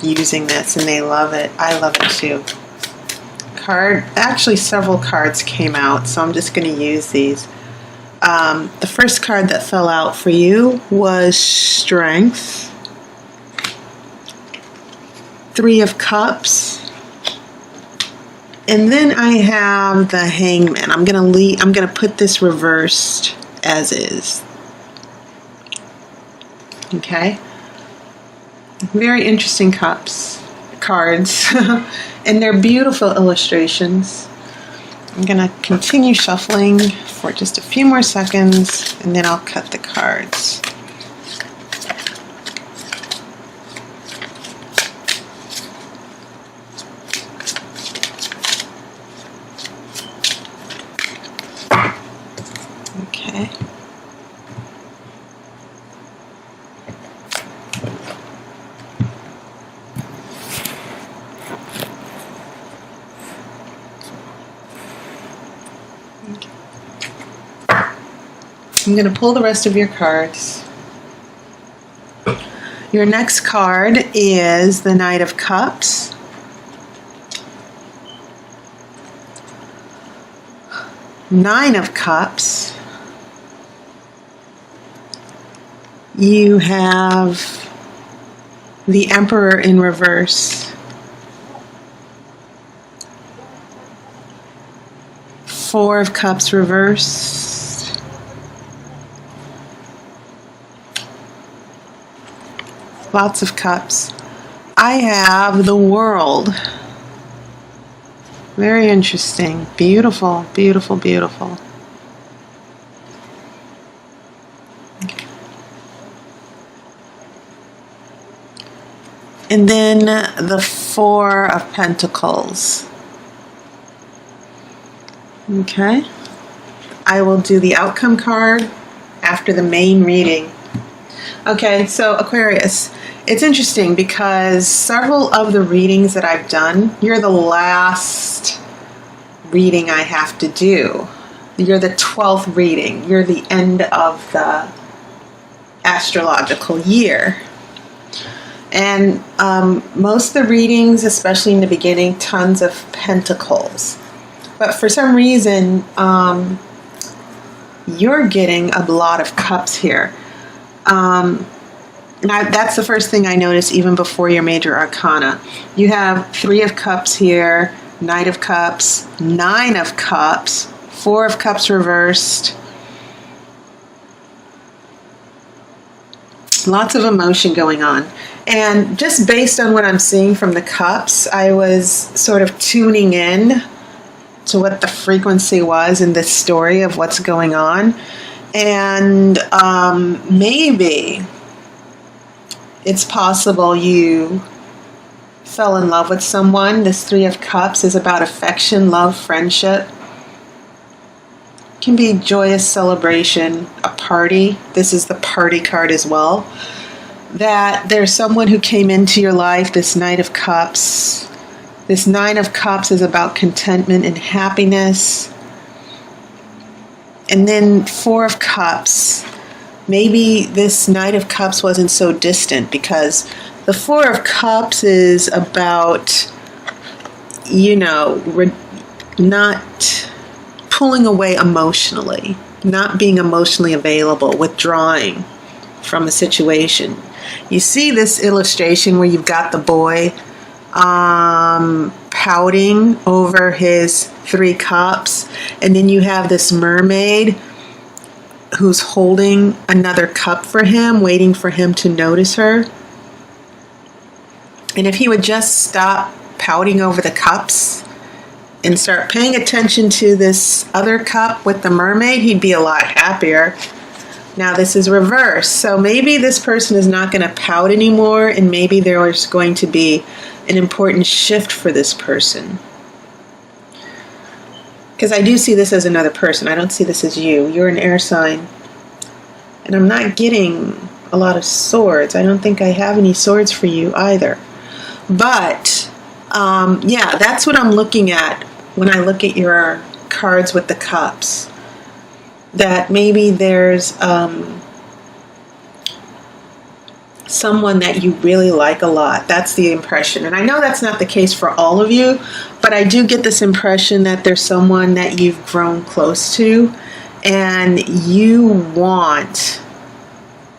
using this, and they love it. I love it too. Actually several cards came out, so I'm just going to use these. The first card that fell out for you was Strength, 3 of Cups, and then I have the Hangman. I'm going to put this reversed as is. Okay. Very interesting cards, and they're beautiful illustrations. I'm going to continue shuffling for just a few more seconds, and then I'll cut the cards. Okay. I'm going to pull the rest of your cards. Your next card is the Knight of Cups. Nine of Cups. You have the Emperor in reverse. 4 of Cups reversed. Lots of cups. I have the World. Very interesting. Beautiful, beautiful, beautiful. And then the 4 of Pentacles. Okay. I will do the outcome card after the main reading. Okay, so Aquarius, it's interesting because several of the readings that I've done, you're the last reading I have to do. You're the 12th reading. You're the end of the astrological year. And most of the readings, especially in the beginning, tons of pentacles. But for some reason, you're getting a lot of cups here. That's the first thing I noticed even before your major arcana. You have 3 of Cups here, Knight of Cups, 9 of Cups, 4 of Cups reversed. Lots of emotion going on. And just based on what I'm seeing from the cups, I was sort of tuning in to what the frequency was in this story of what's going on. And maybe it's possible you fell in love with someone. This 3 of Cups is about affection, love, friendship. It can be joyous celebration, a party. This is the party card as well. That there's someone who came into your life, this Knight of Cups. This 9 of Cups is about contentment and happiness. And then 4 of Cups. Maybe this Knight of Cups wasn't so distant because the 4 of Cups is about, not pulling away emotionally, not being emotionally available, withdrawing from a situation. You see this illustration where you've got the boy pouting over his 3 cups, and then you have this mermaid who's holding another cup for him, waiting for him to notice her. And if he would just stop pouting over the cups and start paying attention to this other cup with the mermaid, he'd be a lot happier. Now this is reverse, so maybe this person is not going to pout anymore, and maybe there's going to be an important shift for this person. Because I do see this as another person. I don't see this as you. You're an air sign. And I'm not getting a lot of swords. I don't think I have any swords for you either. But, yeah, that's what I'm looking at when I look at your cards with the cups. That maybe there's someone that you really like a lot. That's the impression. And I know that's not the case for all of you, but I do get this impression that there's someone that you've grown close to and you want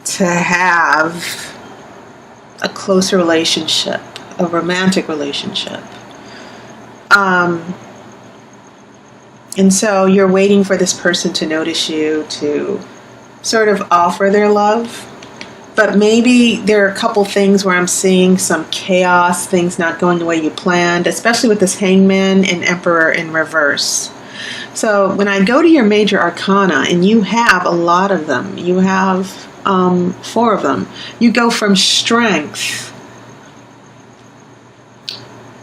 to have a closer relationship, a romantic relationship. And so you're waiting for this person to notice you, to sort of offer their love. But maybe there are a couple things where I'm seeing some chaos, things not going the way you planned, especially with this Hangman and Emperor in reverse. So when I go to your major arcana, and you have a lot of them, you have 4 of them, you go from Strength,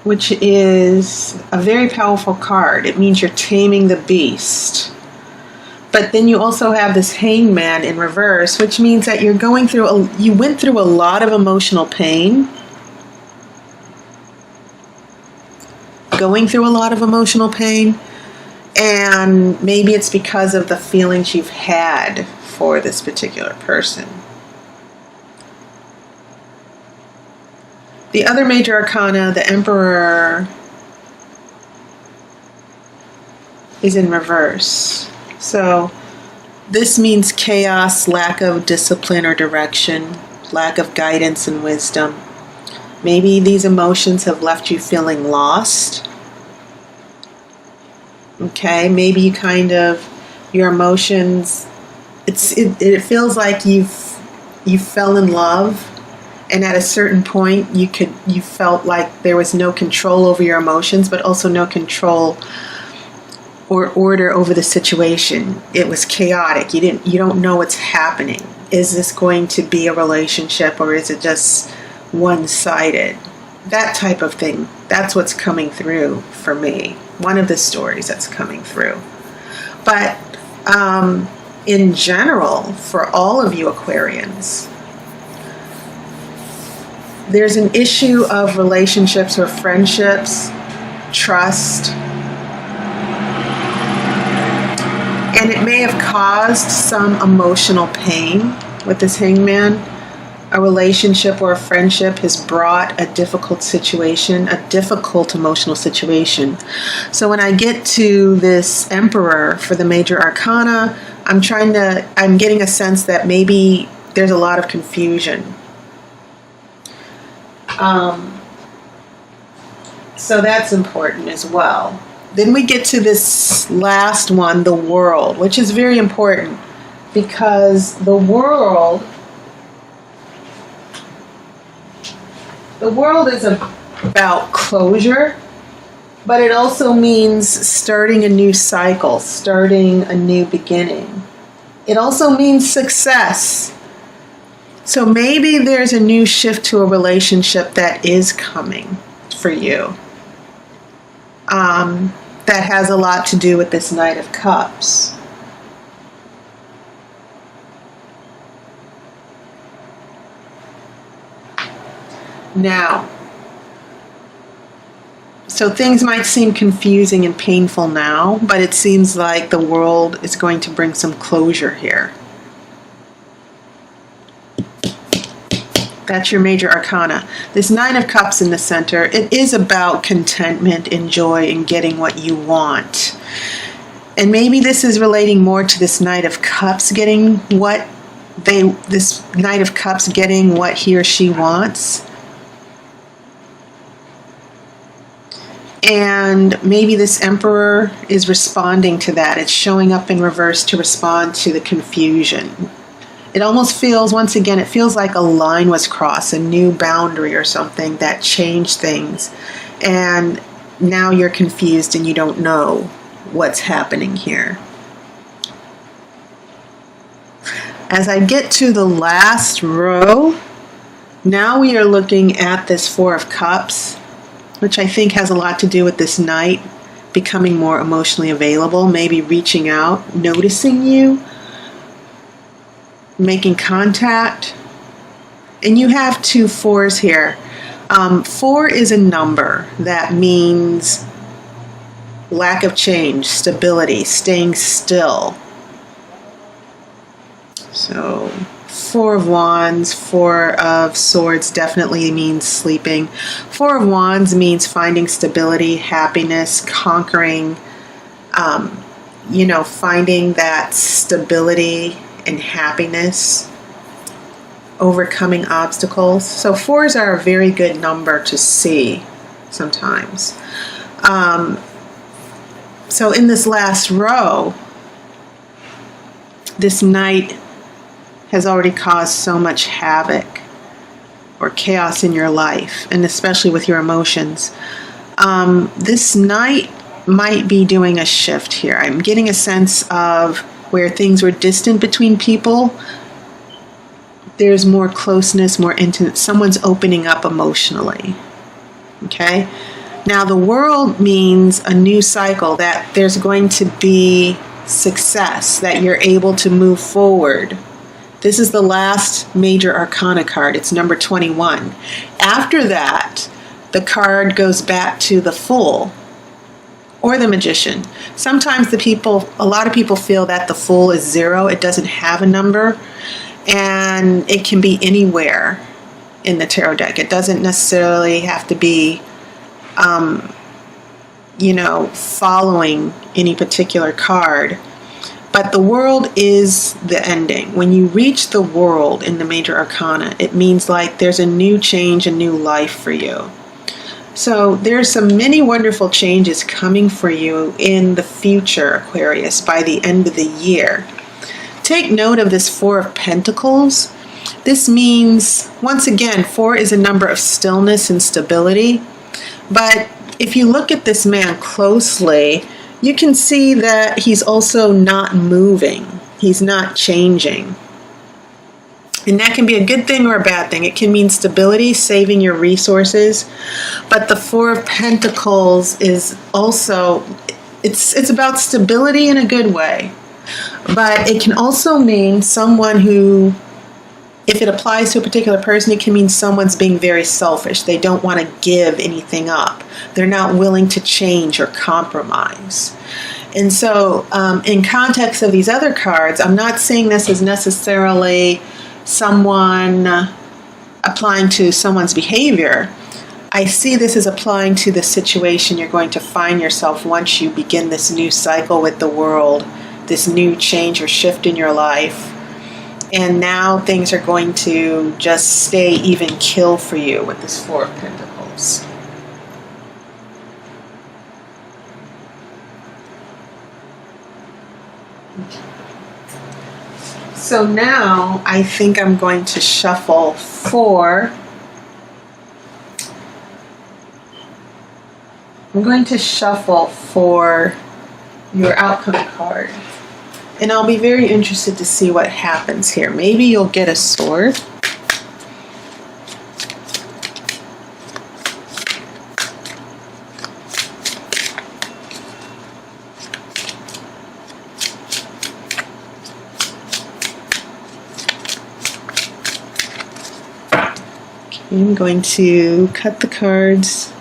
which is a very powerful card. It means you're taming the beast. But then you also have this Hangman in reverse, which means that you went through a lot of emotional pain. Going through a lot of emotional pain. And maybe it's because of the feelings you've had for this particular person. The other major arcana, the Emperor, is in reverse. So this means chaos, lack of discipline or direction, lack of guidance and wisdom. Maybe these emotions have left you feeling lost. Okay, maybe your emotions, it feels like you fell in love, and at a certain point you felt like there was no control over your emotions, but also no control or order over the situation. It was chaotic. You don't know what's happening. Is this going to be a relationship, or is it just one-sided? That type of thing. That's what's coming through for me. One of the stories that's coming through. But in general, for all of you Aquarians, there's an issue of relationships or friendships, trust, and it may have caused some emotional pain with this Hangman. A relationship or a friendship has brought a difficult situation, a difficult emotional situation. So when I get to this Emperor for the major arcana, I'm getting a sense that maybe there's a lot of confusion. So that's important as well. Then we get to this last one, the World, which is very important because the world is about closure, but it also means starting a new cycle, starting a new beginning. It also means success. So maybe there's a new shift to a relationship that is coming for you. That has a lot to do with this Knight of Cups. Now, so things might seem confusing and painful now, but it seems like the World is going to bring some closure here. That's your major arcana. This Nine of Cups in the center, it is about contentment and joy and getting what you want. And maybe this is relating more to this Knight of Cups getting what he or she wants. And maybe this Emperor is responding to that. It's showing up in reverse to respond to the confusion. It almost feels, once again, it feels like a line was crossed, a new boundary or something that changed things. And now you're confused and you don't know what's happening here. As I get to the last row, now we are looking at this Four of Cups, which I think has a lot to do with this Knight becoming more emotionally available, maybe reaching out, noticing you, making contact. And you have two fours here. 4 is a number that means lack of change, stability, staying still. So Four of Wands, Four of Swords definitely means sleeping. Four of Wands means finding stability, happiness, conquering, finding that stability and happiness, overcoming obstacles. So fours are a very good number to see sometimes. So in this last row, this Knight has already caused so much havoc or chaos in your life, and especially with your emotions. This Knight might be doing a shift here. I'm getting a sense of where things were distant between people. There's more closeness, more intimate. Someone's opening up emotionally. Okay? Now, the World means a new cycle, that there's going to be success, that you're able to move forward. This is the last major arcana card. It's number 21. After that, the card goes back to the Fool or the Magician. Sometimes a lot of people feel that the Fool is 0. It doesn't have a number, and it can be anywhere in the tarot deck. It doesn't necessarily have to be, following any particular card. But the World is the ending. When you reach the World in the major arcana, it means like there's a new change, a new life for you. So there's some many wonderful changes coming for you in the future, Aquarius, by the end of the year. Take note of this Four of Pentacles. This means, once again, 4 is a number of stillness and stability. But if you look at this man closely, you can see that he's also not moving. He's not changing. And that can be a good thing or a bad thing. It can mean stability, saving your resources. But the Four of Pentacles is also, it's about stability in a good way. But it can also mean someone who, if it applies to a particular person, it can mean someone's being very selfish. They don't want to give anything up. They're not willing to change or compromise. And so in context of these other cards, I'm not seeing this as necessarily someone applying to someone's behavior. I see this as applying to the situation you're going to find yourself once you begin this new cycle with the World, this new change or shift in your life. And now things are going to just stay even kill for you with this Four of Pentacles. So now I think I'm going to shuffle for your outcome card. And I'll be very interested to see what happens here. Maybe you'll get a sword. Okay, I'm going to cut the cards.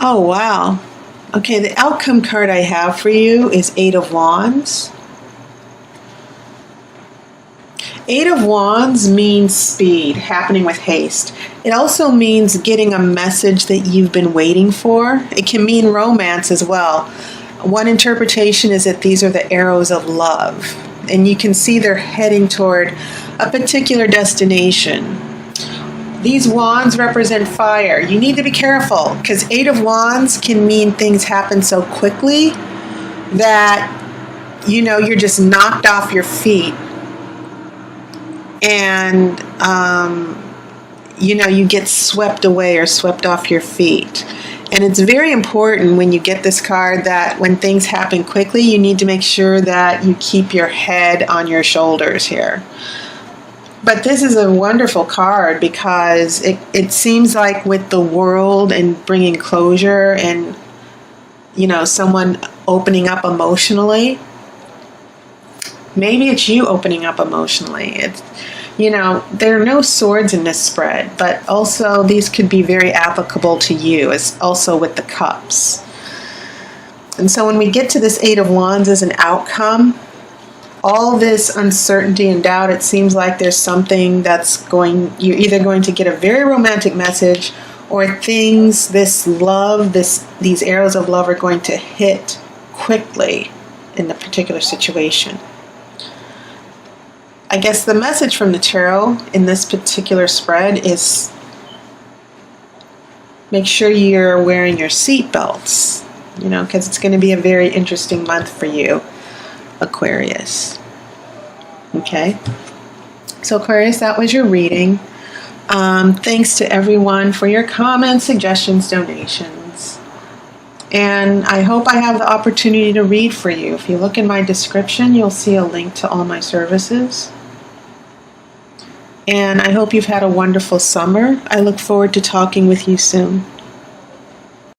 Oh, wow. Okay, the outcome card I have for you is Eight of Wands. Eight of Wands means speed, happening with haste. It also means getting a message that you've been waiting for. It can mean romance as well. One interpretation is that these are the arrows of love, and you can see they're heading toward a particular destination. These wands represent fire. You need to be careful because Eight of Wands can mean things happen so quickly that, you're just knocked off your feet. And, you get swept away or swept off your feet. And it's very important when you get this card that when things happen quickly, you need to make sure that you keep your head on your shoulders here. But this is a wonderful card because it seems like with the World and bringing closure and, someone opening up emotionally. Maybe it's you opening up emotionally. You know, there are no swords in this spread, but also these could be very applicable to you, as also with the cups. And so when we get to this Eight of Wands as an outcome, all this uncertainty and doubt, it seems like there's something you're either going to get a very romantic message, or things, this love, these arrows of love are going to hit quickly in the particular situation. I guess the message from the tarot in this particular spread is make sure you're wearing your seatbelts, because it's going to be a very interesting month for you, Aquarius. Okay? So Aquarius, that was your reading. Thanks to everyone for your comments, suggestions, donations. And I hope I have the opportunity to read for you. If you look in my description, you'll see a link to all my services. And I hope you've had a wonderful summer. I look forward to talking with you soon.